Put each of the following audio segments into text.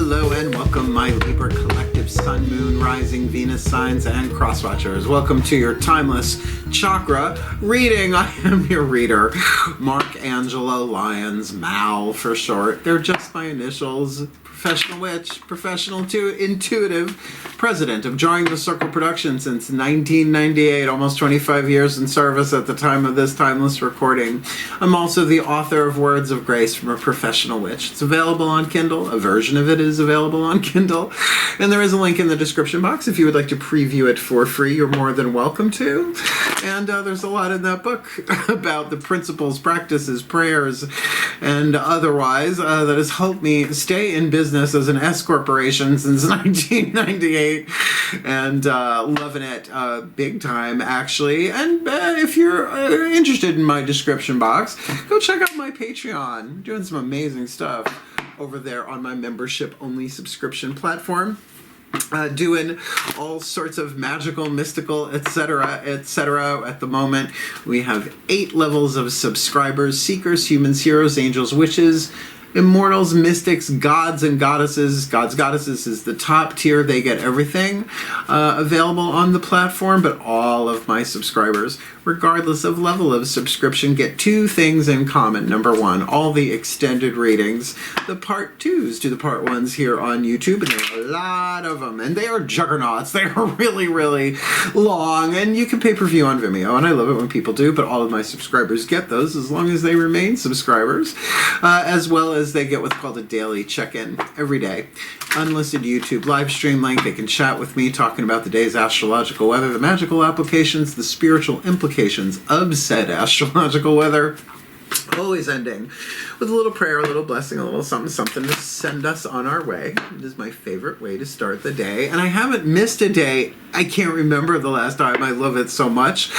Hello and welcome, my Libra collective Sun, Moon, Rising, Venus signs, and cross-watchers. Welcome to your Timeless Chakra Reading. I am your reader, Mark, Angelo, Lyons, Mal for short. They're just my initials. Professional witch, professional intuitive, president of Drawing the Circle Production since 1998, almost 25 years in service at the time of this timeless recording. I'm also the author of Words of Grace from a Professional Witch. It's available on Kindle. A version of it is available on Kindle. And there is a link in the description box. If you would like to preview it for free, you're more than welcome to. And there's a lot in that book about the principles, practices, prayers, and otherwise that has helped me stay in business as an S corporation since 1998, and loving it big time, actually. And if you're interested in my description box, go check out my Patreon. I'm doing some amazing stuff over there on my membership-only subscription platform. Doing all sorts of magical, mystical, etc., etc. At the moment, we have 8 levels of subscribers: seekers, humans, heroes, angels, witches, immortals, mystics, gods, and goddesses. Gods, goddesses is the top tier. They get everything available on the platform, but all of my subscribers, regardless of level of subscription, get 2 things in common. Number 1, all the extended readings, the part 2s to the part 1s here on YouTube, and there are a lot of them, and they are juggernauts. They are really, really long, and you can pay-per-view on Vimeo, and I love it when people do, but all of my subscribers get those as long as they remain subscribers, as well as they get what's called a daily check-in every day. Unlisted YouTube live stream link. They can chat with me talking about the day's astrological weather, the magical applications, the spiritual implications of said astrological weather. Always ending with a little prayer, a little blessing, a little something, something to send us on our way. It is my favorite way to start the day. And I haven't missed a day. I can't remember the last time. I love it so much.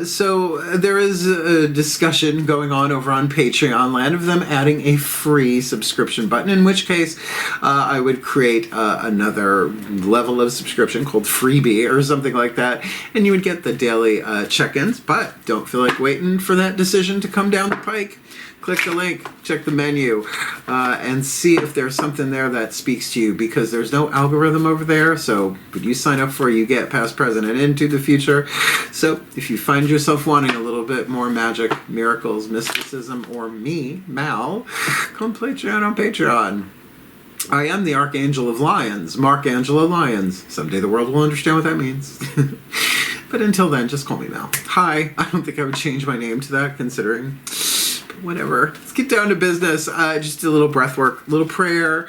So there is a discussion going on over on Patreon land of them adding a free subscription button, in which case I would create another level of subscription called Freebie or something like that. And you would get the daily check-ins, but don't feel like waiting for that decision to come down the pike. Click the link, check the menu, and see if there's something there that speaks to you, because there's no algorithm over there. So what you sign up for, you get past, present, and into the future. So if you find yourself wanting a little bit more magic, miracles, mysticism, or me, Mal, come play Patreon on Patreon. I am the Archangel of Lyons, Mark Angelo Lyons. Someday the world will understand what that means. But until then, just call me Mal. Hi. I don't think I would change my name to that, considering... whatever. Let's get down to business. Just a little breath work, a little prayer,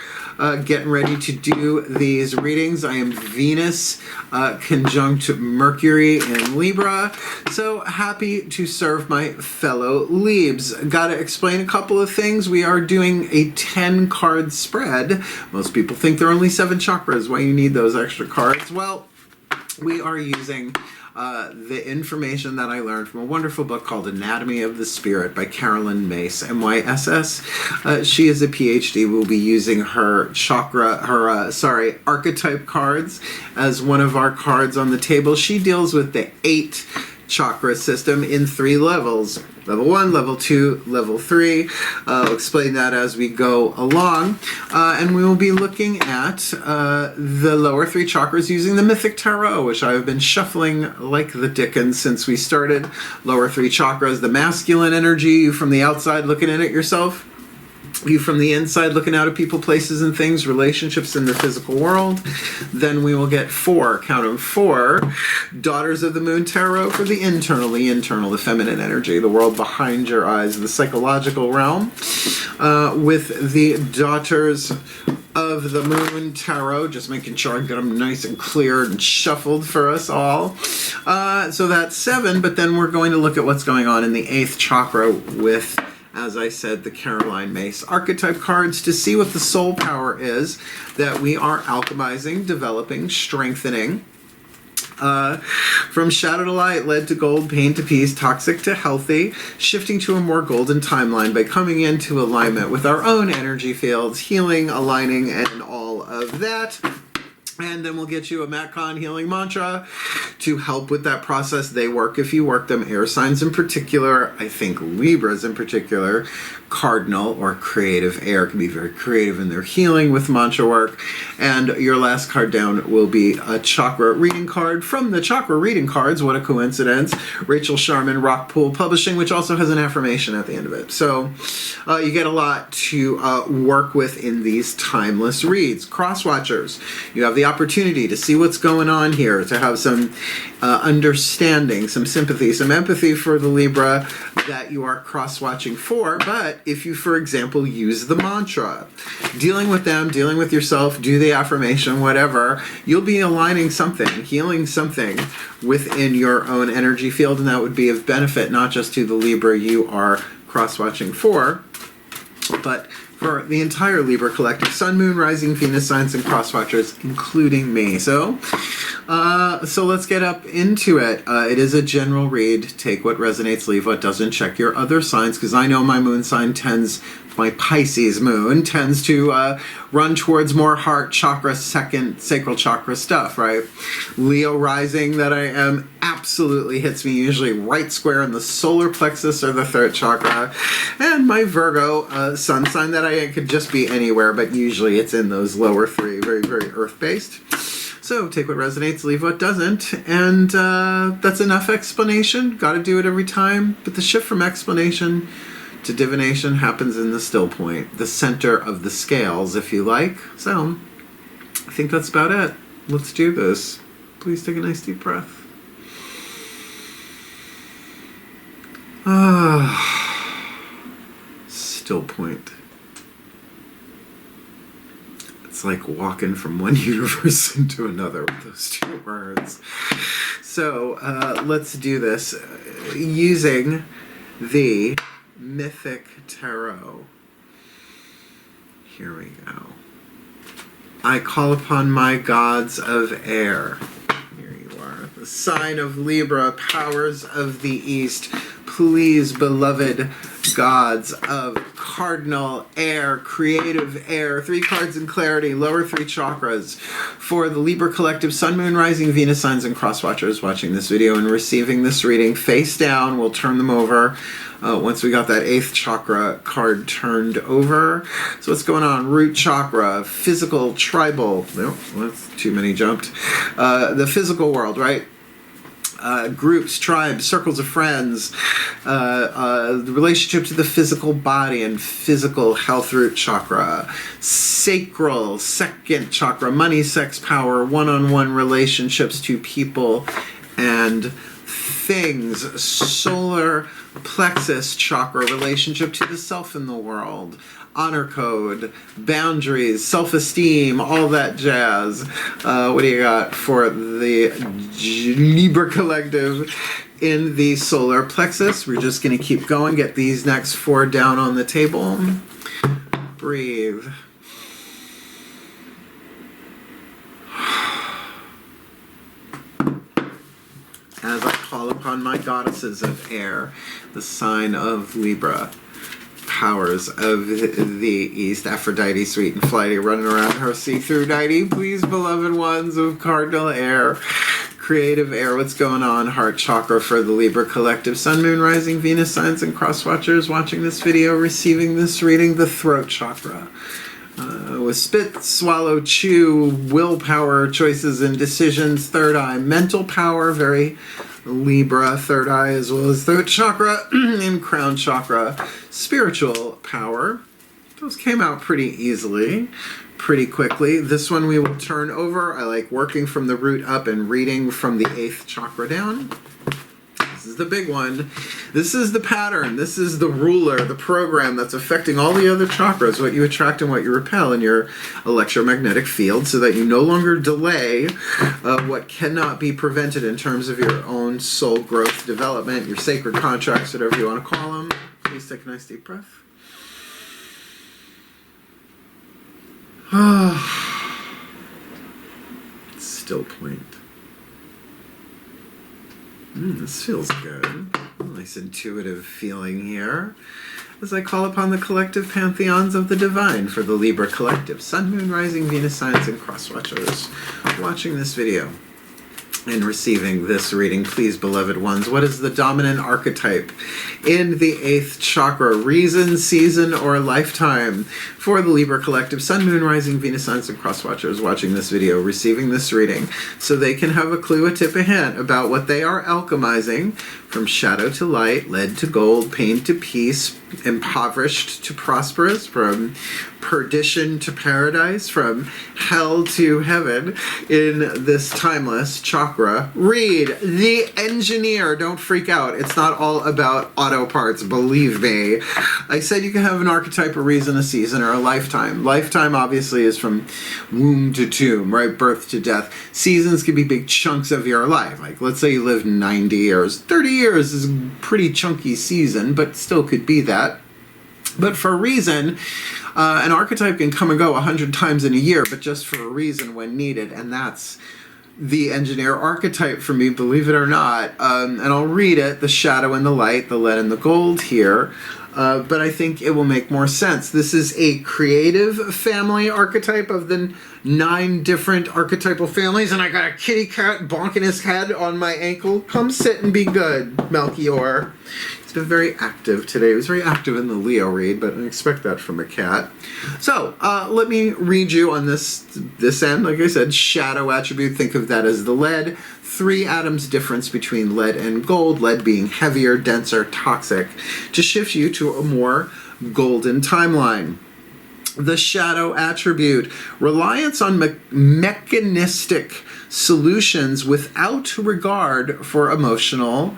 getting ready to do these readings. I am Venus conjunct Mercury in Libra. So happy to serve my fellow Libs. Got to explain a couple of things. We are doing a 10-card spread. Most people think there are only 7 chakras. Why you need those extra cards? Well, we are using the information that I learned from a wonderful book called Anatomy of the Spirit by Myss, M-Y-S-S. She is a PhD. We'll be using her archetype cards as one of our cards on the table. She deals with the 8 chakra system in 3 levels. Level 1, Level 2, Level 3. I'll explain that as we go along. And we will be looking at the lower 3 chakras using the Mythic Tarot, which I have been shuffling like the dickens since we started. Lower 3 chakras, the masculine energy, you from the outside looking in at yourself. You from the inside looking out at people, places, and things, relationships in the physical world. Then we will get 4, count them 4, Daughters of the Moon Tarot for the internal, the feminine energy, the world behind your eyes, the psychological realm, with the Daughters of the Moon Tarot, just making sure I get them nice and cleared and shuffled for us all. So that's 7, but then we're going to look at what's going on in the 8th chakra with, as I said, the Myss archetype cards to see what the soul power is that we are alchemizing, developing, strengthening. From shadow to light, lead to gold, pain to peace, toxic to healthy, shifting to a more golden timeline by coming into alignment with our own energy fields, healing, aligning, and all of that. And then we'll get you a Matcon healing mantra to help with that process. They work if you work them. Air signs in particular, I think Libras in particular, cardinal or creative air can be very creative in their healing with mantra work. And your last card down will be a chakra reading card from the Chakra Reading Cards. What a coincidence. Rachel Sharman, Rockpool Publishing, which also has an affirmation at the end of it. So you get a lot to work with in these timeless reads. Cross watchers, you have the opportunity to see what's going on here, to have some understanding, some sympathy, some empathy for the Libra that you are cross-watching for. But if you, for example, use the mantra, dealing with them, dealing with yourself, do the affirmation, whatever, you'll be aligning something, healing something within your own energy field, and that would be of benefit not just to the Libra you are cross-watching for, but for the entire Libra collective, Sun, Moon, Rising, Venus signs, and cross-watchers, including me. So let's get up into it. It is a general read. Take what resonates, leave what doesn't. Check your other signs, because I know my moon sign my Pisces moon tends to run towards more heart chakra, second sacral chakra stuff, right? Leo rising that I am absolutely hits me usually right square in the solar plexus or the third chakra. And my Virgo sun sign that I could just be anywhere, but usually it's in those lower three, very, very earth-based. So take what resonates, leave what doesn't, and that's enough explanation. Got to do it every time, but the shift from explanation to divination happens in the still point, the center of the scales, if you like. So I think that's about it. Let's do this. Please take a nice deep breath. Still point. It's like walking from one universe into another with those two words. So let's do this using the Mythic Tarot. Here we go. I call upon my gods of air. Here you are. The sign of Libra, powers of the East. Please, beloved gods of cardinal air, creative air, 3 cards in clarity, lower 3 chakras, for the Libra collective, Sun, Moon, Rising, Venus signs, and cross watchers watching this video and receiving this reading face down. We'll turn them over once we got that 8th chakra card turned over. So what's going on? Root chakra, physical, tribal. No, that's too many jumped. The physical world, right? Groups, tribes, circles of friends, the relationship to the physical body and physical health, root chakra, sacral, 2nd chakra, money, sex, power, one-on-one relationships to people and things, solar plexus chakra, relationship to the self in the world, honor code, boundaries, self-esteem, all that jazz. What do you got for the Libra collective in the solar plexus? We're just going to keep going. Get these next 4 down on the table. Breathe. As I call upon my goddesses of air, the sign of Libra, powers of the East, Aphrodite, sweet and flighty, running around her see-through nighty. Please, beloved ones of cardinal air, creative air, what's going on? Heart chakra for the Libra collective, Sun, Moon, Rising, Venus signs, and cross watchers watching this video, receiving this reading, the throat chakra. With spit, swallow, chew, willpower, choices and decisions. Third eye, mental power, very Libra, third eye, as well as throat chakra and crown chakra. Spiritual power. Those came out pretty easily, pretty quickly. This one we will turn over. I like working from the root up and reading from the 8th chakra down. This is the big one. This is the pattern. This is the ruler, the program that's affecting all the other chakras, what you attract and what you repel in your electromagnetic field, so that you no longer delay what cannot be prevented in terms of your own soul growth, development, your sacred contracts, whatever you want to call them. Please take a nice deep breath. Still point. This feels good. Nice intuitive feeling here as I call upon the collective pantheons of the divine for the Libra collective, Sun, Moon, Rising, Venus signs, and cross watchers watching this video and receiving this reading. Please, beloved ones, what is the dominant archetype in the 8th chakra, reason, season, or lifetime for the Libra collective, Sun, Moon, Rising, Venus signs, and cross watchers watching this video, receiving this reading, so they can have a clue, a tip, a hint about what they are alchemizing from shadow to light, lead to gold, pain to peace, impoverished to prosperous, from perdition to paradise, from hell to heaven, in this timeless chakra read. The engineer, don't freak out. It's not all about auto parts, believe me. I said you can have an archetype, a reason, a season, or a lifetime. Lifetime obviously is from womb to tomb, right? Birth to death. Seasons can be big chunks of your life. Like, let's say you lived 90 years. 30 years is a pretty chunky season, but still could be that. But for a reason, an archetype can come and go 100 times in a year, but just for a reason when needed, and that's the engineer archetype for me, believe it or not. And I'll read it, the shadow and the light, the lead and the gold here, but I think it will make more sense. This is a creative family archetype of the 9 different archetypal families, and I got a kitty cat bonking his head on my ankle. Come sit and be good, Melchior. He's been very active today. He was very active in the Leo read, but I expect that from a cat. So let me read you on this end. Like I said, shadow attribute, think of that as the lead. 3 atoms difference between lead and gold, lead being heavier, denser, toxic, to shift you to a more golden timeline. The shadow attribute, reliance on mechanistic solutions without regard for emotional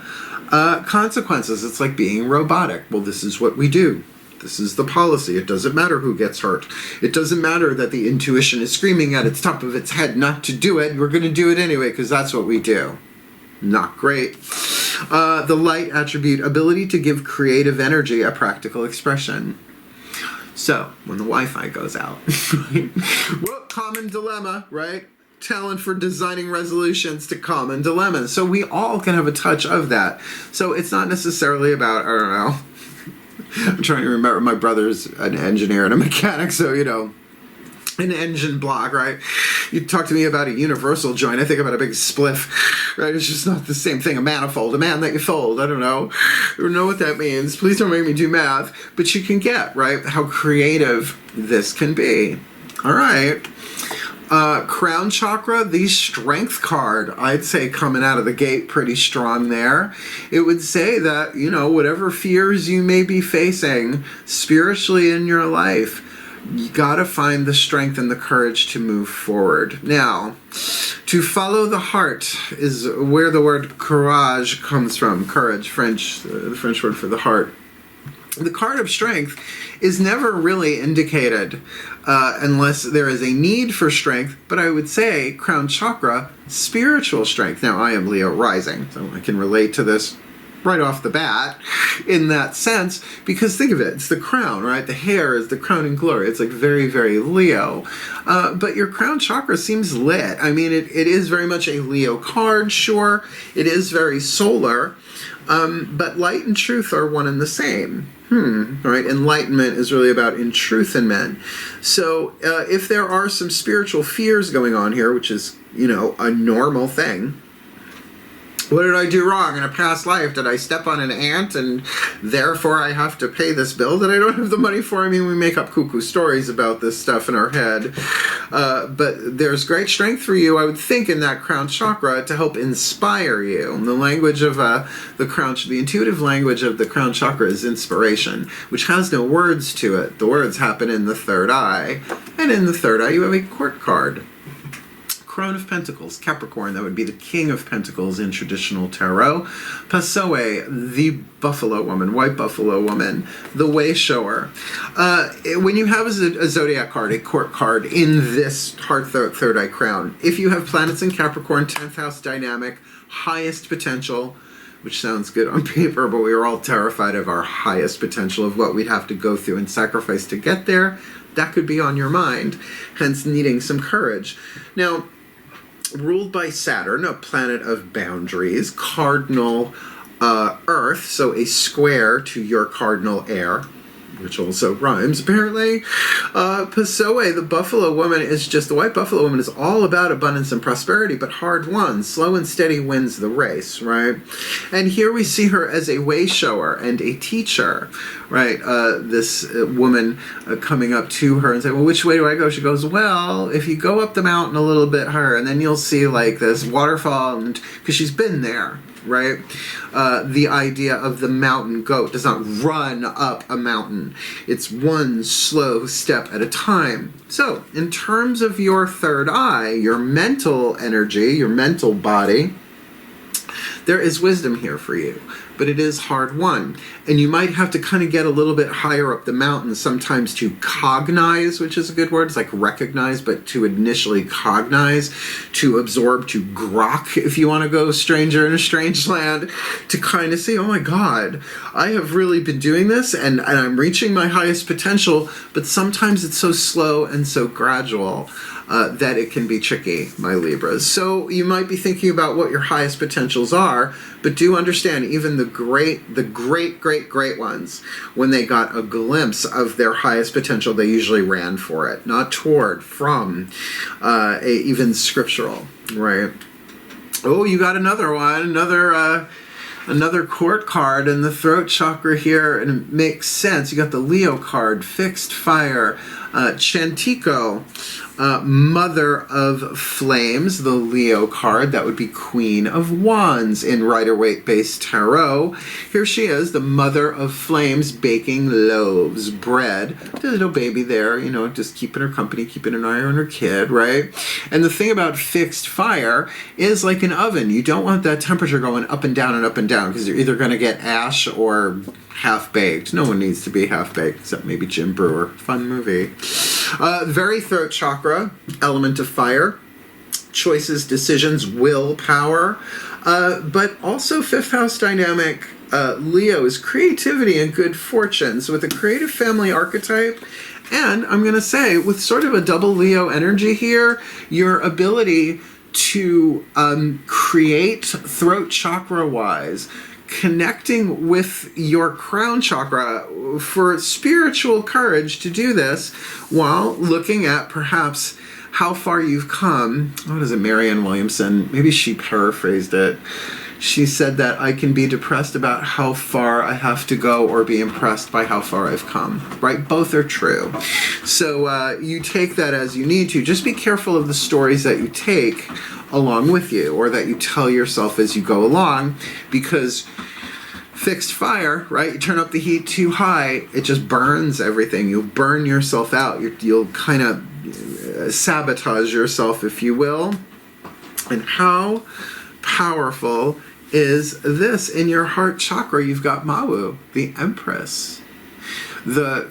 consequences. It's like being robotic. Well, this is what we do. This is the policy. It doesn't matter who gets hurt. It doesn't matter that the intuition is screaming at its top of its head not to do it. We're going to do it anyway because that's what we do. Not great. The light attribute, ability to give creative energy a practical expression. So, when the Wi-Fi goes out, well, common dilemma, right? Talent for designing resolutions to common dilemmas. So we all can have a touch of that. So it's not necessarily about, I don't know, I'm trying to remember, my brother's an engineer and a mechanic, so, you know, an engine block, right? You talk to me about a universal joint, I think about a big spliff, right? It's just not the same thing. A manifold, a man that you fold, I don't know what that means. Please don't make me do math, but you can get, right, how creative this can be. All right. Crown chakra, the strength card, I'd say coming out of the gate pretty strong there. It would say that, you know, whatever fears you may be facing spiritually in your life, you gotta find the strength and the courage to move forward. Now, to follow the heart is where the word courage comes from. Courage, French, the French word for the heart. The card of strength is never really indicated unless there is a need for strength, but I would say crown chakra, spiritual strength. Now, I am Leo rising, so I can relate to this right off the bat in that sense, because think of it, it's the crown, right? The hair is the crowning glory. It's like very, very Leo. But your crown chakra seems lit. I mean, it is very much a Leo card, sure. It is very solar, but light and truth are one and the same. Right? Enlightenment is really about in truth in men. So if there are some spiritual fears going on here, which is, you know, a normal thing. What did I do wrong in a past life? Did I step on an ant and therefore I have to pay this bill that I don't have the money for? I mean, we make up cuckoo stories about this stuff in our head. But there's great strength for you, I would think, in that crown chakra to help inspire you. And the language of the intuitive language of the crown chakra is inspiration, which has no words to it. The words happen in the third eye. And in the third eye, you have a court card. Crown of Pentacles, Capricorn, that would be the King of Pentacles in traditional tarot. Pasoe, the buffalo woman, white buffalo woman, the way shower. When you have a zodiac card, a court card in this heart third eye crown, if you have planets in Capricorn, 10th house dynamic, highest potential, which sounds good on paper, but we are all terrified of our highest potential, of what we'd have to go through and sacrifice to get there, that could be on your mind, hence needing some courage. Now, ruled by Saturn, a planet of boundaries, cardinal Earth, so a square to your cardinal air, which also rhymes apparently. Pasoe, the buffalo woman, the white buffalo woman is all about abundance and prosperity, but hard won. Slow and steady wins the race, right? And here we see her as a way shower and a teacher, right? This woman coming up to her and saying, well, which way do I go? She goes, well, if you go up the mountain a little bit higher, and then you'll see like this waterfall, because she's been there, right? The idea of the mountain goat does not run up a mountain. It's one slow step at a time. So, in terms of your third eye, your mental energy, your mental body, there is wisdom here for you, but it is hard won. And you might have to kind of get a little bit higher up the mountain sometimes to cognize, which is a good word. It's like recognize, but to initially cognize, to absorb, to grok, if you want to go stranger in a strange land, to kind of say, oh my God, I have really been doing this and I'm reaching my highest potential, but sometimes it's so slow and so gradual that it can be tricky, my Libras. So you might be thinking about what your highest potentials are, but do understand even the great ones, when they got a glimpse of their highest potential, they usually ran for it, not toward, from, even scriptural, right? Oh, you got another one, another court card in the throat chakra here, and it makes sense. You got the Leo card, fixed fire, Chantico, Mother of Flames, the Leo card. That would be Queen of Wands in Rider-Waite-based tarot. Here she is, the Mother of Flames, baking loaves, bread. The little baby there, you know, just keeping her company, keeping an eye on her kid, right? And the thing about fixed fire is like an oven. You don't want that temperature going up and down, because you're either going to get ash or half-baked. No one needs to be half-baked, except maybe Jim Brewer. Fun movie. Very throat chakra, element of fire. Choices, decisions, willpower. But also fifth house dynamic, Leo is creativity and good fortune. So with a creative family archetype, and I'm going to say with sort of a double Leo energy here, your ability to create throat chakra-wise, connecting with your crown chakra for spiritual courage to do this while looking at perhaps how far you've come. What is it, Marianne Williamson? Maybe she paraphrased it. She said that I can be depressed about how far I have to go or be impressed by how far I've come, right? Both are true. So you take that as you need to. Just be careful of the stories that you take along with you or that you tell yourself as you go along, because fixed fire, right? You turn up the heat too high, it just burns everything. You'll burn yourself out. You'll kind of sabotage yourself, if you will. And how powerful is this in your heart chakra? You've got Mawu, the Empress, the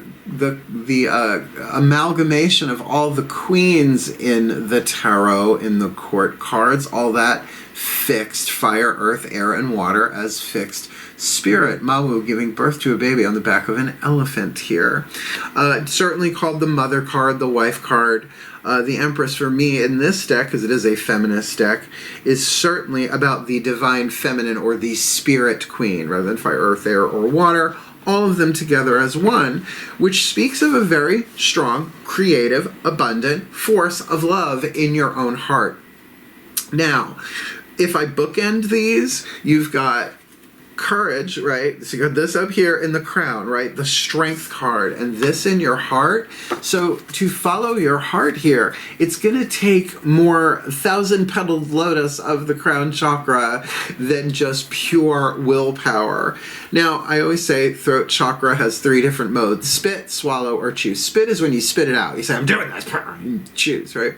amalgamation of all the queens in the tarot, in the court cards, all that fixed fire, earth, air, and water as fixed spirit. Mawu giving birth to a baby on the back of an elephant here. Certainly called the mother card, the wife card. The Empress for me in this deck, because it is a feminist deck, is certainly about the divine feminine or the spirit queen, rather than fire, earth, air, or water. All of them together as one, which speaks of a very strong, creative, abundant force of love in your own heart. Now, if I bookend these, you've got courage, right? So you got this up here in the crown, right? The strength card, and this in your heart. So to follow your heart here, it's going to take more thousand-petaled lotus of the crown chakra than just pure willpower. Now, I always say throat chakra has 3 different modes: spit, swallow, or chew. Spit is when you spit it out. You say, I'm doing this. You choose, right?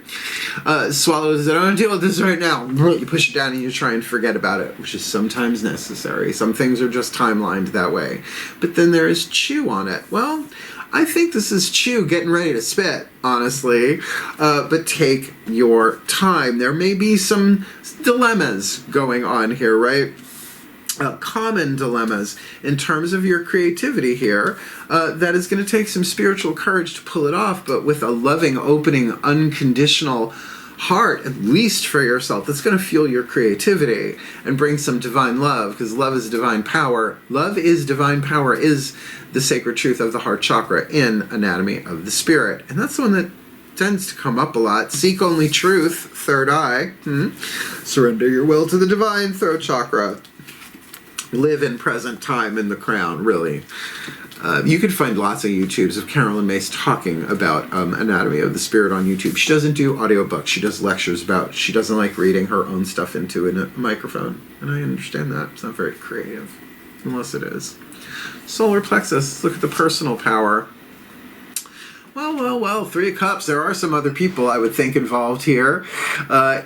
Swallow is, I don't want to deal with this right now. You push it down and you try and forget about it, which is sometimes necessary. Some things are just timelined that way. But then there is chew on it. Well, I think this is chew getting ready to spit, honestly. But take your time. There may be some dilemmas going on here, right? Common dilemmas in terms of your creativity here. That is going to take some spiritual courage to pull it off, but with a loving, opening, unconditional heart, at least for yourself, that's going to fuel your creativity and bring some divine love, because love is divine power. Love is divine power, is the sacred truth of the heart chakra in Anatomy of the Spirit. And that's the one that tends to come up a lot. Seek only truth, third eye. Surrender your will to the divine, throat chakra. Live in present time in the crown, really. You can find lots of YouTubes of Carolyn Myss talking about Anatomy of the Spirit on YouTube. She doesn't do audiobooks. She does lectures about. She doesn't like reading her own stuff into a microphone. And I understand that. It's not very creative, unless it is. Solar plexus. Look at the personal power. Well, Three of Cups. There are some other people, I would think, involved here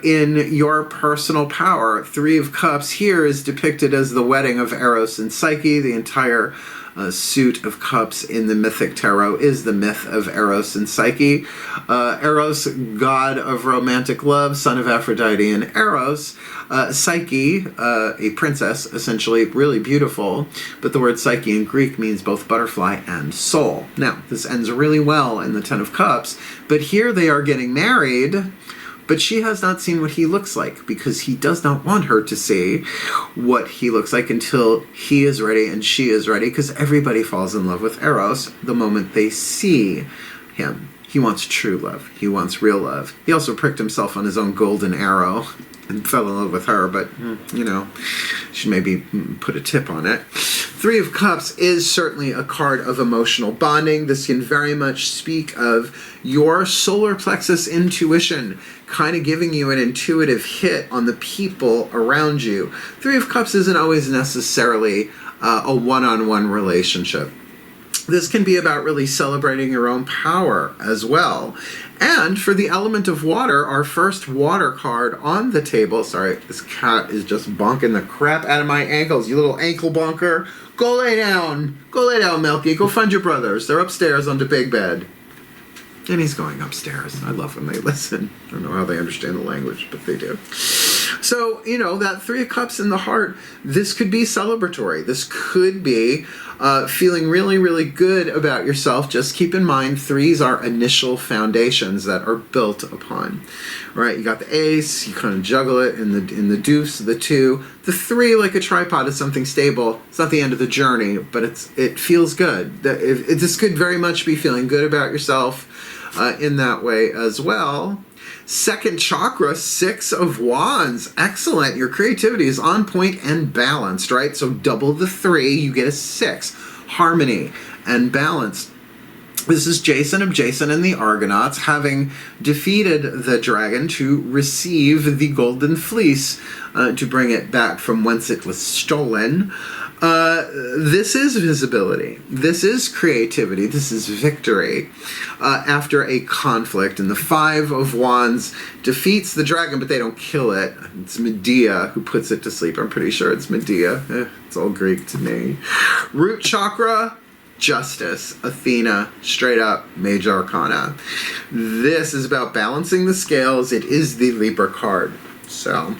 in your personal power. Three of Cups here is depicted as the wedding of Eros and Psyche. The entire suit of cups in the mythic tarot is the myth of Eros and Psyche. Eros, god of romantic love, son of Aphrodite and Eros. Psyche, a princess, essentially, really beautiful, but the word Psyche in Greek means both butterfly and soul. Now, this ends really well in the Ten of Cups, but here they are getting married, but she has not seen what he looks like, because he does not want her to see what he looks like until he is ready and she is ready, because everybody falls in love with Eros the moment they see him. He wants true love. He wants real love. He also pricked himself on his own golden arrow and fell in love with her, but, you know, should maybe put a tip on it. Three of Cups is certainly a card of emotional bonding. This can very much speak of your solar plexus intuition, kind of giving you an intuitive hit on the people around you. Three of Cups isn't always necessarily a one-on-one relationship. This can be about really celebrating your own power as well. And for the element of water, our first water card on the table. Sorry, this cat is just bonking the crap out of my ankles. You little ankle bonker. Go lay down. Go lay down, Milky. Go find your brothers. They're upstairs on the big bed. And he's going upstairs. I love when they listen. I don't know how they understand the language, but they do. So, you know, that Three of Cups in the heart, this could be celebratory. This could be feeling really, really good about yourself. Just keep in mind, threes are initial foundations that are built upon. Right? You got the ace, you kind of juggle it in the deuce, the two. The three, like a tripod, is something stable. It's not the end of the journey, but it feels good. This could very much be feeling good about yourself in that way as well. Second chakra, Six of Wands. Excellent. Your creativity is on point and balanced, right? So double the three, you get a six. Harmony and balance. This is Jason of Jason and the Argonauts, having defeated the dragon to receive the golden fleece to bring it back from whence it was stolen. This is visibility. This is creativity. This is victory after a conflict. And the Five of Wands defeats the dragon, but they don't kill it. It's Medea who puts it to sleep. I'm pretty sure it's Medea. It's all Greek to me. Root chakra, Justice, Athena, straight up Major Arcana. This is about balancing the scales. It is the Libra card. So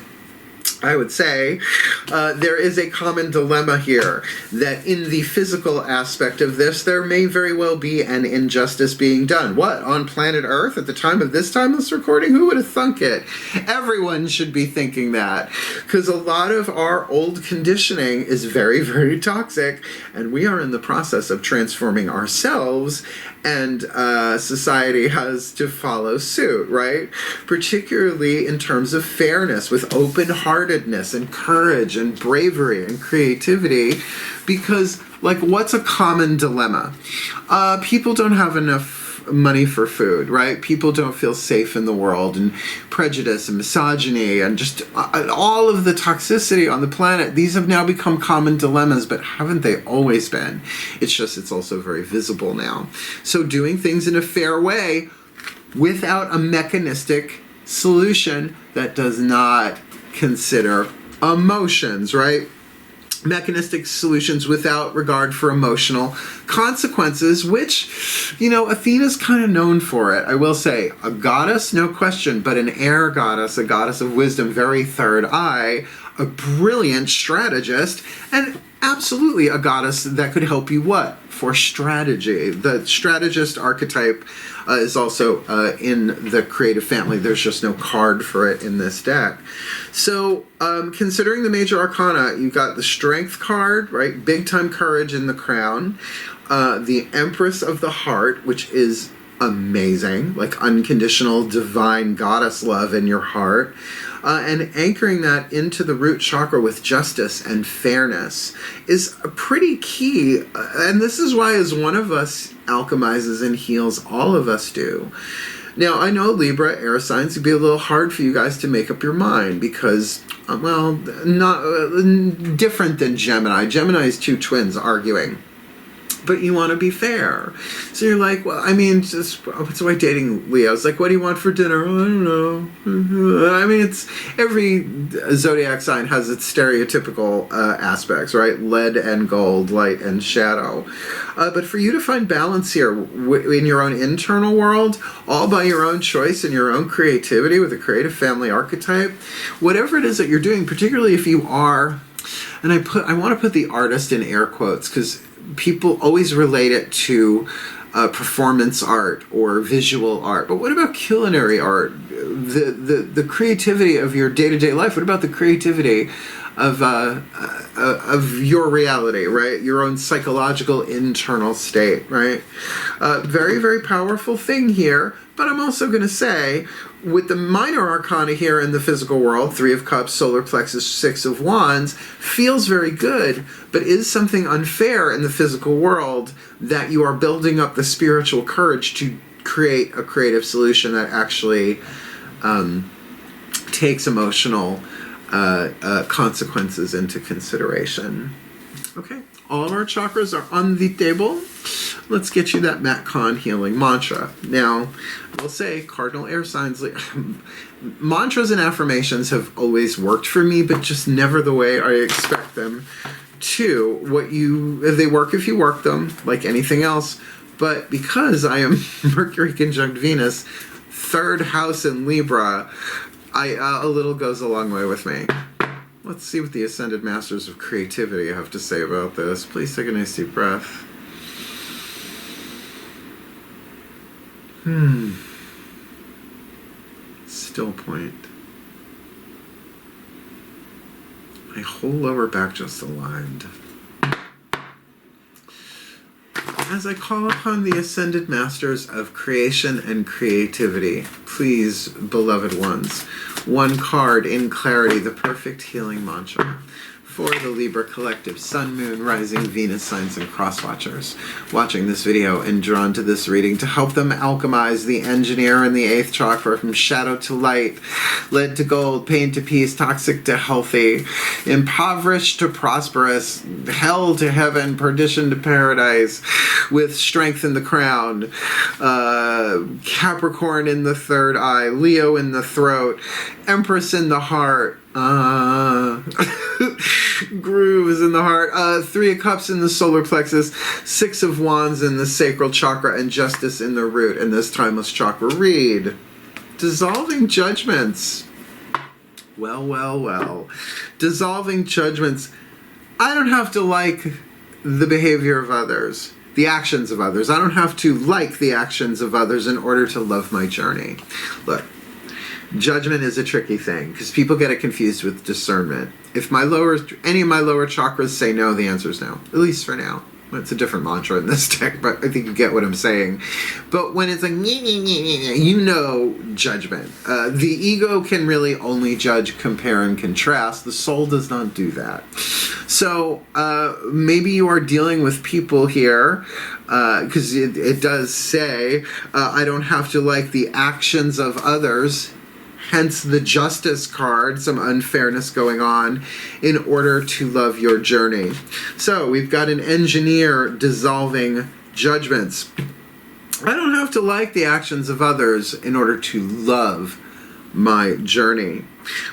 I would say there is a common dilemma here, that in the physical aspect of this, there may very well be an injustice being done. What? On planet Earth at the time of this timeless recording? Who would have thunk it? Everyone should be thinking that, because a lot of our old conditioning is very, very toxic, and we are in the process of transforming ourselves, and society has to follow suit, right? Particularly in terms of fairness, with open-heartedness and courage and bravery and creativity, because, like, what's a common dilemma? People don't have enough money for food, right? People don't feel safe in the world, and prejudice and misogyny and just all of the toxicity on the planet. These have now become common dilemmas, but haven't they always been? It's just, it's also very visible now. So doing things in a fair way without a mechanistic solution that does not consider emotions, right? Mechanistic solutions without regard for emotional consequences, which, you know, Athena's kind of known for it. I will say, a goddess, no question, but an air goddess, a goddess of wisdom, very third eye. a brilliant strategist, and absolutely a goddess that could help you what? For strategy. The strategist archetype is also in the creative family. There's just no card for it in this deck. So considering the major arcana, you got the strength card, right? Big time courage in the crown. The Empress of the Heart, which is amazing, like unconditional divine goddess love in your heart. And anchoring that into the root chakra with justice and fairness is a pretty key. And this is why, as one of us alchemizes and heals, all of us do. Now, I know Libra, air signs, it'd be a little hard for you guys to make up your mind because, well, not different than Gemini. Gemini is two twins arguing. But you want to be fair. So you're like, well, I mean, just, what's why dating Leo's? Like, what do you want for dinner? I don't know. I mean, it's every zodiac sign has its stereotypical aspects, right? Lead and gold, light and shadow. But for you to find balance here in your own internal world, all by your own choice and your own creativity with a creative family archetype, whatever it is that you're doing, particularly if you are, and I want to put the artist in air quotes because people always relate it to performance art or visual art. But what about culinary art? The creativity of your day-to-day life. What about the creativity of your reality, right? Your own psychological internal state, right? Very, very powerful thing here. But I'm also going to say, with the minor arcana here in the physical world, 3 of Cups, solar plexus, 6 of Wands, feels very good, but is something unfair in the physical world that you are building up the spiritual courage to create a creative solution that actually takes emotional consequences into consideration. Okay, all of our chakras are on the table. Let's get you that Mat Khan healing mantra. Now, we'll say cardinal air signs. Mantras and affirmations have always worked for me, but just never the way I expect them to. They work if you work them, like anything else. But because I am Mercury conjunct Venus, 3rd house in Libra, a little goes a long way with me. Let's see what the Ascended Masters of Creativity have to say about this. Please take a nice deep breath. Still point. My whole lower back just aligned. As I call upon the Ascended Masters of Creation and Creativity, please, beloved ones, one card in clarity, the perfect healing mantra for the Libra collective, Sun, Moon, Rising, Venus signs, and cross-watchers watching this video and drawn to this reading to help them alchemize the engineer in the 8th chakra from shadow to light, lead to gold, pain to peace, toxic to healthy, impoverished to prosperous, hell to heaven, perdition to paradise, with strength in the crown, Capricorn in the 3rd eye, Leo in the throat, Empress in the heart, grooves in the heart, 3 of Cups in the solar plexus, 6 of Wands in the sacral chakra, and justice in the root in this Timeless Chakra Read. Dissolving judgments. Well. Dissolving judgments. I don't have to like the behavior of others, the actions of others. I don't have to like the actions of others in order to love my journey. Look. Judgment is a tricky thing because people get it confused with discernment. If any of my lower chakras say no, the answer is no, at least for now. It's a different mantra in this deck, but I think you get what I'm saying. But when it's like, judgment. The ego can really only judge, compare, and contrast. The soul does not do that. So maybe you are dealing with people here, because it does say, I don't have to like the actions of others, hence the Justice card, some unfairness going on, in order to love your journey. So we've got an engineer dissolving judgments. I don't have to like the actions of others in order to love my journey.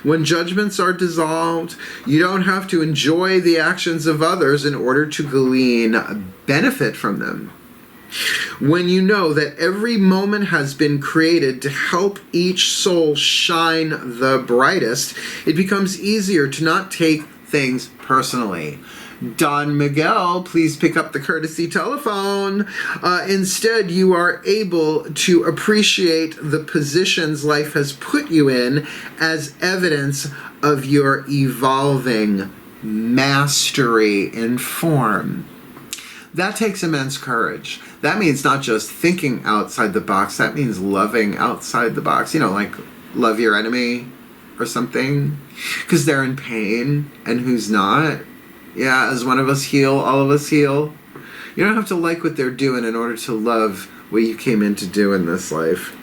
When judgments are dissolved, you don't have to enjoy the actions of others in order to glean benefit from them. When you know that every moment has been created to help each soul shine the brightest, it becomes easier to not take things personally. Don Miguel, please pick up the courtesy telephone. Instead, you are able to appreciate the positions life has put you in as evidence of your evolving mastery in form. That takes immense courage. That means not just thinking outside the box, that means loving outside the box. You know, like love your enemy or something, because they're in pain, and who's not? Yeah, as one of us heal, all of us heal. You don't have to like what they're doing in order to love what you came in to do in this life.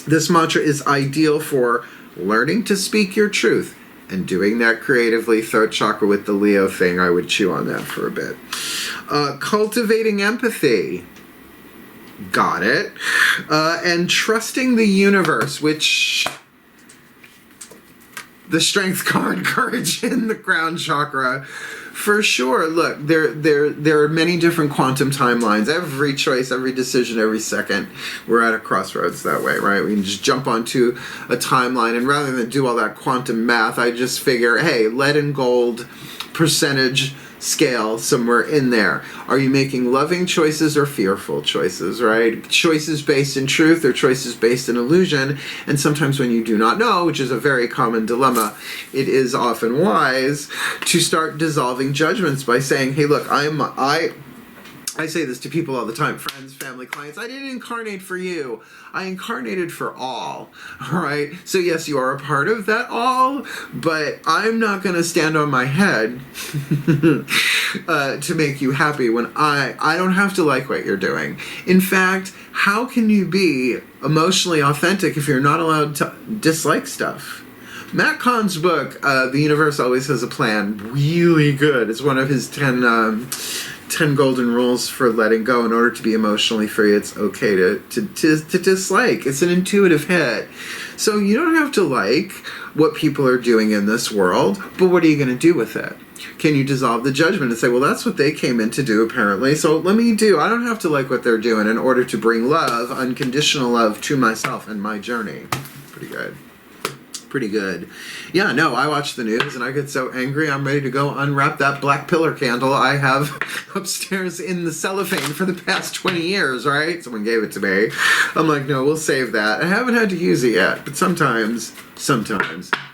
This mantra is ideal for learning to speak your truth and doing that creatively. Throat chakra with the Leo thing, I would chew on that for a bit. Cultivating empathy. Got it. And trusting the universe, which the strength card, courage in the crown chakra. For sure. Look, there are many different quantum timelines. Every choice, every decision, every second, we're at a crossroads that way, right? We can just jump onto a timeline, and rather than do all that quantum math, I just figure, hey, lead and gold percentage scale somewhere in there. Are you making loving choices or fearful choices, right? Choices based in truth or choices based in illusion. And sometimes when you do not know, which is a very common dilemma, it is often wise to start dissolving judgments by saying, hey, look, I say this to people all the time, friends, family, clients. I didn't incarnate for you. I incarnated for all right? So yes, you are a part of that all, but I'm not going to stand on my head to make you happy when I don't have to like what you're doing. In fact, how can you be emotionally authentic if you're not allowed to dislike stuff? Matt Kahn's book, The Universe Always Has a Plan, really good. It's one of his 10 golden rules for letting go. In order to be emotionally free, it's okay to dislike. It's an intuitive hit. So you don't have to like what people are doing in this world, but what are you going to do with it? Can you dissolve the judgment and say, well, that's what they came in to do, apparently, so let me do. I don't have to like what they're doing in order to bring love, unconditional love, to myself and my journey. Pretty good. Pretty good. Yeah, no, I watch the news and I get so angry I'm ready to go unwrap that black pillar candle I have upstairs in the cellophane for the past 20 years, right? Someone gave it to me. I'm like, no, we'll save that. I haven't had to use it yet, but sometimes,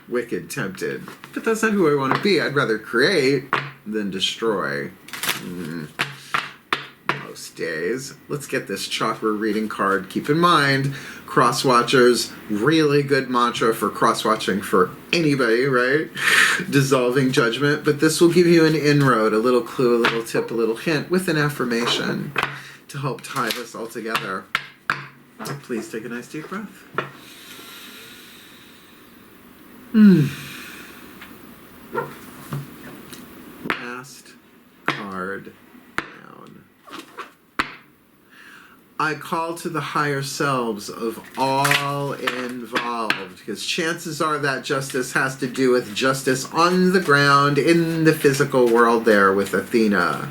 wicked tempted. But that's not who I want to be. I'd rather create than destroy. Most days. Let's get this chakra reading card. Keep in mind, cross-watchers, really good mantra for cross-watching for anybody, right? Dissolving judgment. But this will give you an inroad, a little clue, a little tip, a little hint with an affirmation to help tie this all together. Please take a nice deep breath. Last card down. I call to the higher selves of all involved, because chances are that justice has to do with justice on the ground in the physical world there with Athena.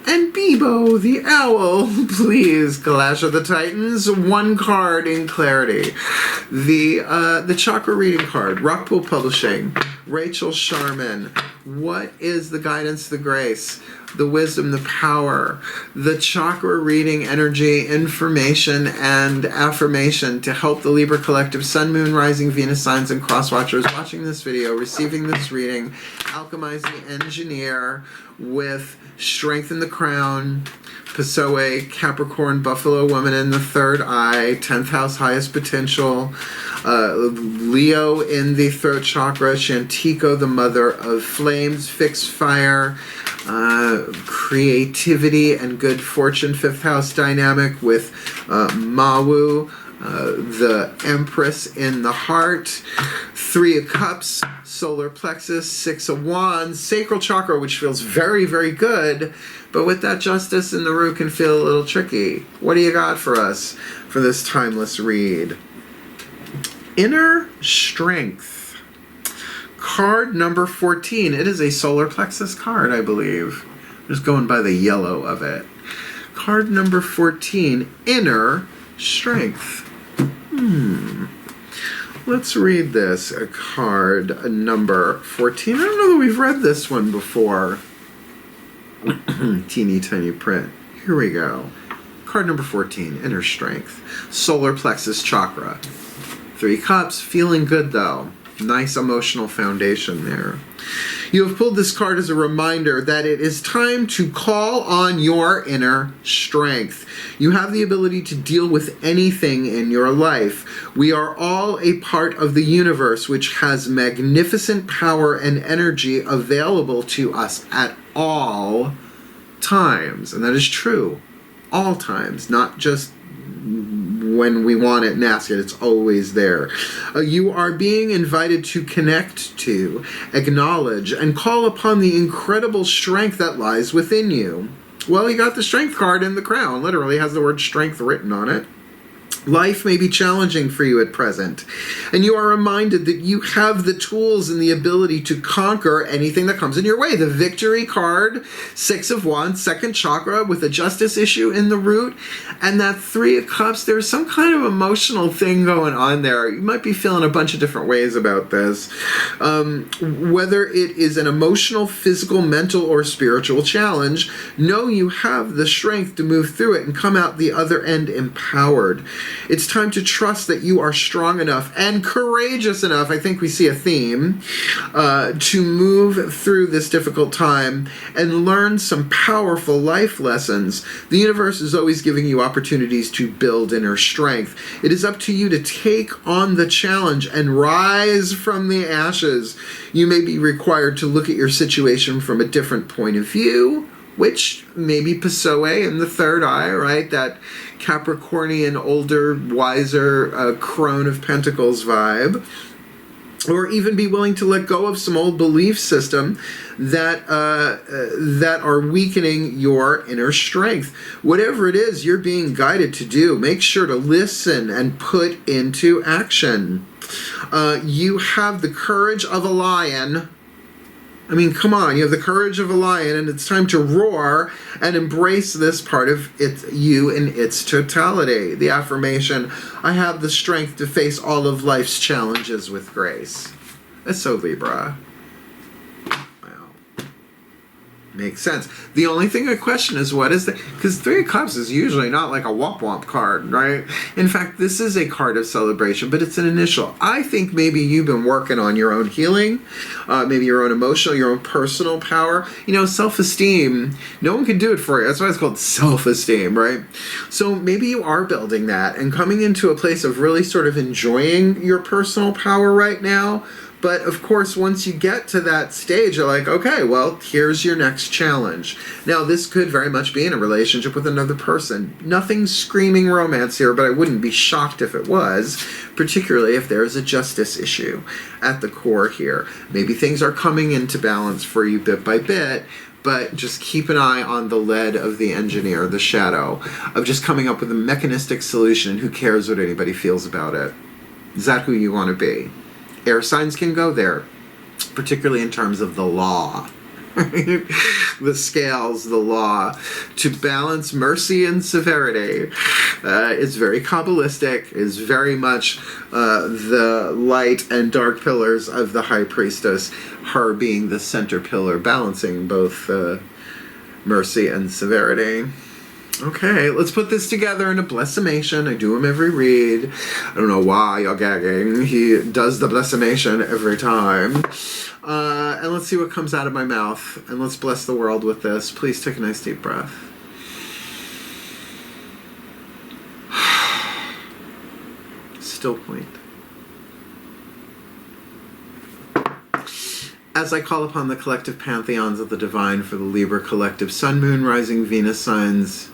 And Bebo, the owl, please, Clash of the Titans, one card in clarity. The chakra reading card, Rockpool Publishing, Rachel Sharman. What is the guidance, the grace, the wisdom, the power, the chakra reading energy, information, and affirmation to help the Libra Collective Sun, Moon, Rising, Venus signs, and cross watchers watching this video, receiving this reading, alchemize the engineer with strength in the crown, Pasoe, Capricorn, Buffalo woman in the third eye, 10th house, highest potential, Leo in the throat chakra, Shantico, the mother of flames, fixed fire, creativity and good fortune, 5th house dynamic with Mawu, the Empress in the heart, 3 of Cups, solar plexus, 6 of Wands, sacral chakra, which feels very, very good, but with that justice in the root can feel a little tricky. What do you got for us for this timeless read? Inner strength. Card number 14. It is a solar plexus card, I believe. I'm just going by the yellow of it. Card number 14, Inner Strength. Let's read this. Card number 14. I don't know that we've read this one before. Teeny tiny print. Here we go. Card number 14, Inner Strength. Solar plexus chakra. 3 cups. Feeling good though. Nice emotional foundation there. You have pulled this card as a reminder that it is time to call on your inner strength. You have the ability to deal with anything in your life. We are all a part of the universe which has magnificent power and energy available to us at all times. And that is true. All times, not just when we want it and ask it. It's always there. You are being invited to connect to, acknowledge, and call upon the incredible strength that lies within you. Well, you got the strength card in the crown. Literally has the word strength written on it. Life may be challenging for you at present, and you are reminded that you have the tools and the ability to conquer anything that comes in your way. The Victory card, 6 of Wands, second chakra with a justice issue in the root, and that 3 of Cups, there's some kind of emotional thing going on there. You might be feeling a bunch of different ways about this. Whether it is an emotional, physical, mental, or spiritual challenge, know you have the strength to move through it and come out the other end empowered. It's time to trust that you are strong enough and courageous enough, I think we see a theme, to move through this difficult time and learn some powerful life lessons. The universe is always giving you opportunities to build inner strength. It is up to you to take on the challenge and rise from the ashes. You may be required to look at your situation from a different point of view, which maybe Pessoa in the third eye, right? That Capricornian, older, wiser, crone of pentacles vibe. Or even be willing to let go of some old belief system that are weakening your inner strength. Whatever it is you're being guided to do, make sure to listen and put into action. You have the courage of a lion. I mean, come on, you have the courage of a lion, and it's time to roar and embrace this part of you in its totality. The affirmation, I have the strength to face all of life's challenges with grace. That's so Libra. Makes sense. The only thing I question is what is the... Because 3 of Cups is usually not like a womp-womp card, right? In fact, this is a card of celebration, but it's an initial. I think maybe you've been working on your own healing, maybe your own emotional, your own personal power. You know, self-esteem, no one can do it for you. That's why it's called self-esteem, right? So maybe you are building that and coming into a place of really sort of enjoying your personal power right now. But of course, once you get to that stage, you're like, okay, well, here's your next challenge. Now, this could very much be in a relationship with another person. Nothing screaming romance here, but I wouldn't be shocked if it was, particularly if there is a justice issue at the core here. Maybe things are coming into balance for you bit by bit, but just keep an eye on the lead of the engineer, the shadow, of just coming up with a mechanistic solution. Who cares what anybody feels about it? Is that who you want to be? Air signs can go there, particularly in terms of the law. The scales, the law. To balance mercy and severity is very Kabbalistic, is very much the light and dark pillars of the High Priestess, her being the center pillar, balancing both mercy and severity. Okay, let's put this together in a blessimation. I do him every read. I don't know why you're gagging. He does the blessimation every time. And let's see what comes out of my mouth. And let's bless the world with this. Please take a nice deep breath. Still point. As I call upon the collective pantheons of the divine for the Libra collective Sun, Moon, Rising, Venus signs,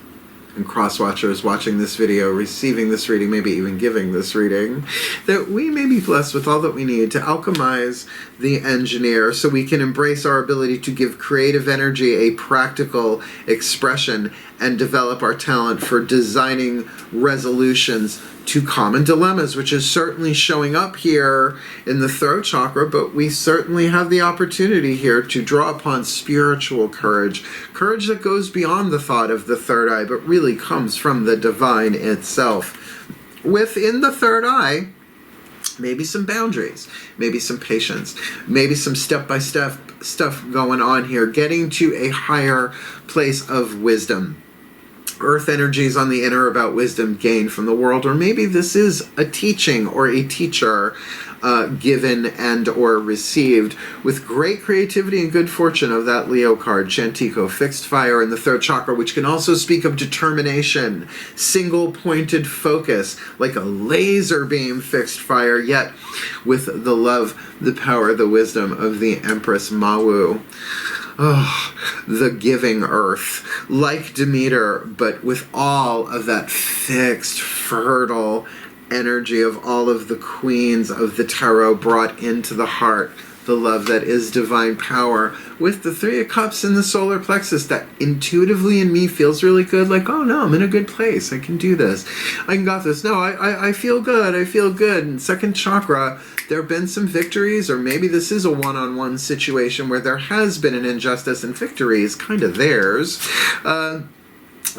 and cross-watchers watching this video, receiving this reading, maybe even giving this reading, that we may be blessed with all that we need to alchemize the engineer so we can embrace our ability to give creative energy a practical expression and develop our talent for designing resolutions to common dilemmas, which is certainly showing up here in the throat chakra, but we certainly have the opportunity here to draw upon spiritual courage, courage that goes beyond the thought of the third eye, but really comes from the divine itself. Within the third eye, maybe some boundaries, maybe some patience, maybe some step-by-step stuff going on here, getting to a higher place of wisdom. Earth energies on the inner about wisdom gained from the world, or maybe this is a teaching or a teacher given and or received with great creativity and good fortune of that Leo card, Chantico, fixed fire in the third chakra, which can also speak of determination, single-pointed focus, like a laser beam fixed fire, yet with the love, the power, the wisdom of the Empress Mawu. Oh, the giving earth, like Demeter, but with all of that fixed, fertile energy of all of the queens of the tarot brought into the heart, the love that is divine power, with the Three of Cups in the solar plexus that intuitively in me feels really good, like, oh no, I'm in a good place, I can do this, I got this, no, I feel good, I feel good. And second chakra, there have been some victories, or maybe this is a one-on-one situation where there has been an injustice and victory is kind of theirs.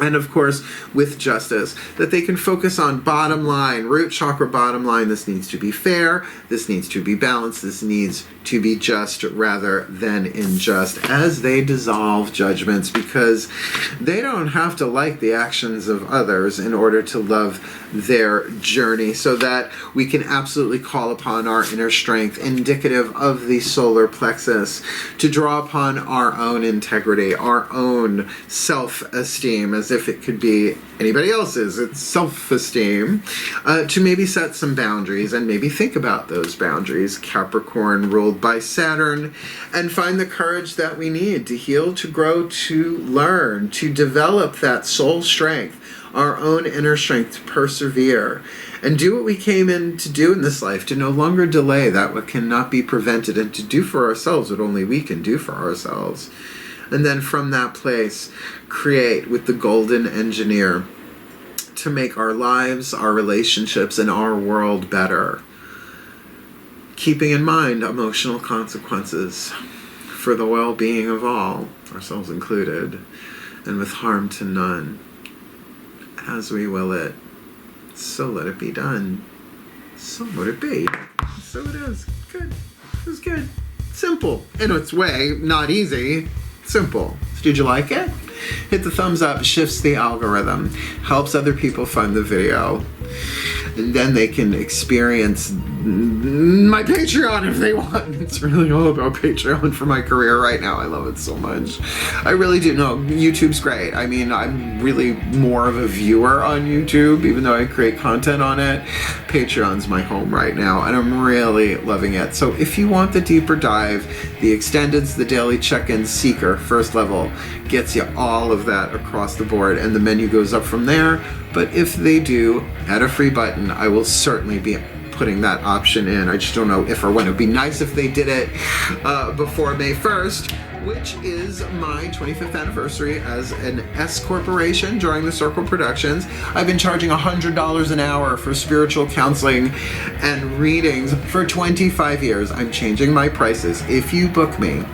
And of course, with justice, that they can focus on bottom line, root chakra bottom line. This needs to be fair, this needs to be balanced, this needs to be just rather than unjust as they dissolve judgments, because they don't have to like the actions of others in order to love their journey, so that we can absolutely call upon our inner strength, indicative of the solar plexus, to draw upon our own integrity, our own self-esteem, as if it could be anybody else's. It's self-esteem, to maybe set some boundaries and maybe think about those boundaries. Capricorn ruled by Saturn, and find the courage that we need to heal, to grow, to learn, to develop that soul strength, our own inner strength, to persevere and do what we came in to do in this life, to no longer delay that what cannot be prevented, and to do for ourselves what only we can do for ourselves. And then from that place, create with the golden engineer to make our lives, our relationships, and our world better, keeping in mind emotional consequences for the well-being of all, ourselves included, and with harm to none. As we will it, so let it be done. So let it be. So it is. Good. It was good. Simple. In its way, not easy. Simple. Did you like it? Hit the thumbs up, shifts the algorithm, helps other people find the video, and then they can experience my Patreon if they want. It's really all about Patreon for my career right now. I love it so much. I really do. No, YouTube's great. I mean, I'm really more of a viewer on YouTube, even though I create content on it. Patreon's my home right now, and I'm really loving it. So if you want the deeper dive, the extendeds, the daily check-in, seeker, first level, gets you all of that across the board, and the menu goes up from there. But if they do, add a free button, I will certainly be putting that option in. I just don't know if or when. It would be nice if they did it before May 1st, which is my 25th anniversary as an S corporation during the Circle Productions. I've been charging $100 an hour for spiritual counseling and readings for 25 years. I'm changing my prices. If you book me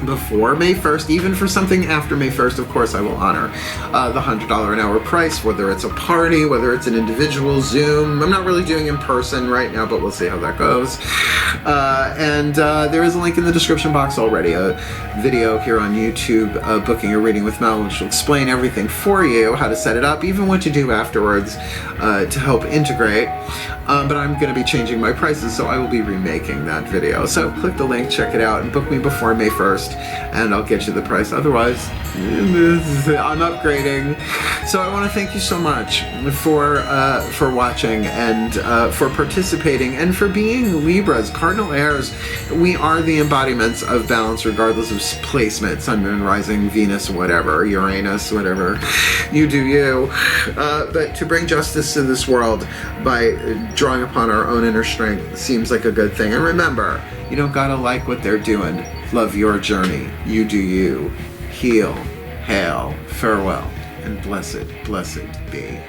before May 1st, even for something after May 1st, of course I will honor the $100 an hour price, whether it's a party, whether it's an individual Zoom. I'm not really doing in person right now, but we'll see how that goes. And there is a link in the description box already, a video here on YouTube, booking a reading with Mel, which will explain everything for you, how to set it up, even what to do afterwards to help integrate. But I'm going to be changing my prices, so I will be remaking that video. So click the link, check it out, and book me before May 1st, and I'll get you the price. Otherwise, I'm upgrading. So I want to thank you so much for watching and for participating and for being Libras, Cardinal Heirs. We are the embodiments of balance, regardless of placement, Sun, Moon, Rising, Venus, whatever, Uranus, whatever. You do you. But to bring justice to this world by drawing upon our own inner strength seems like a good thing. And remember, you don't gotta like what they're doing. Love your journey. You do you. Heal, hail, farewell, and blessed, blessed be.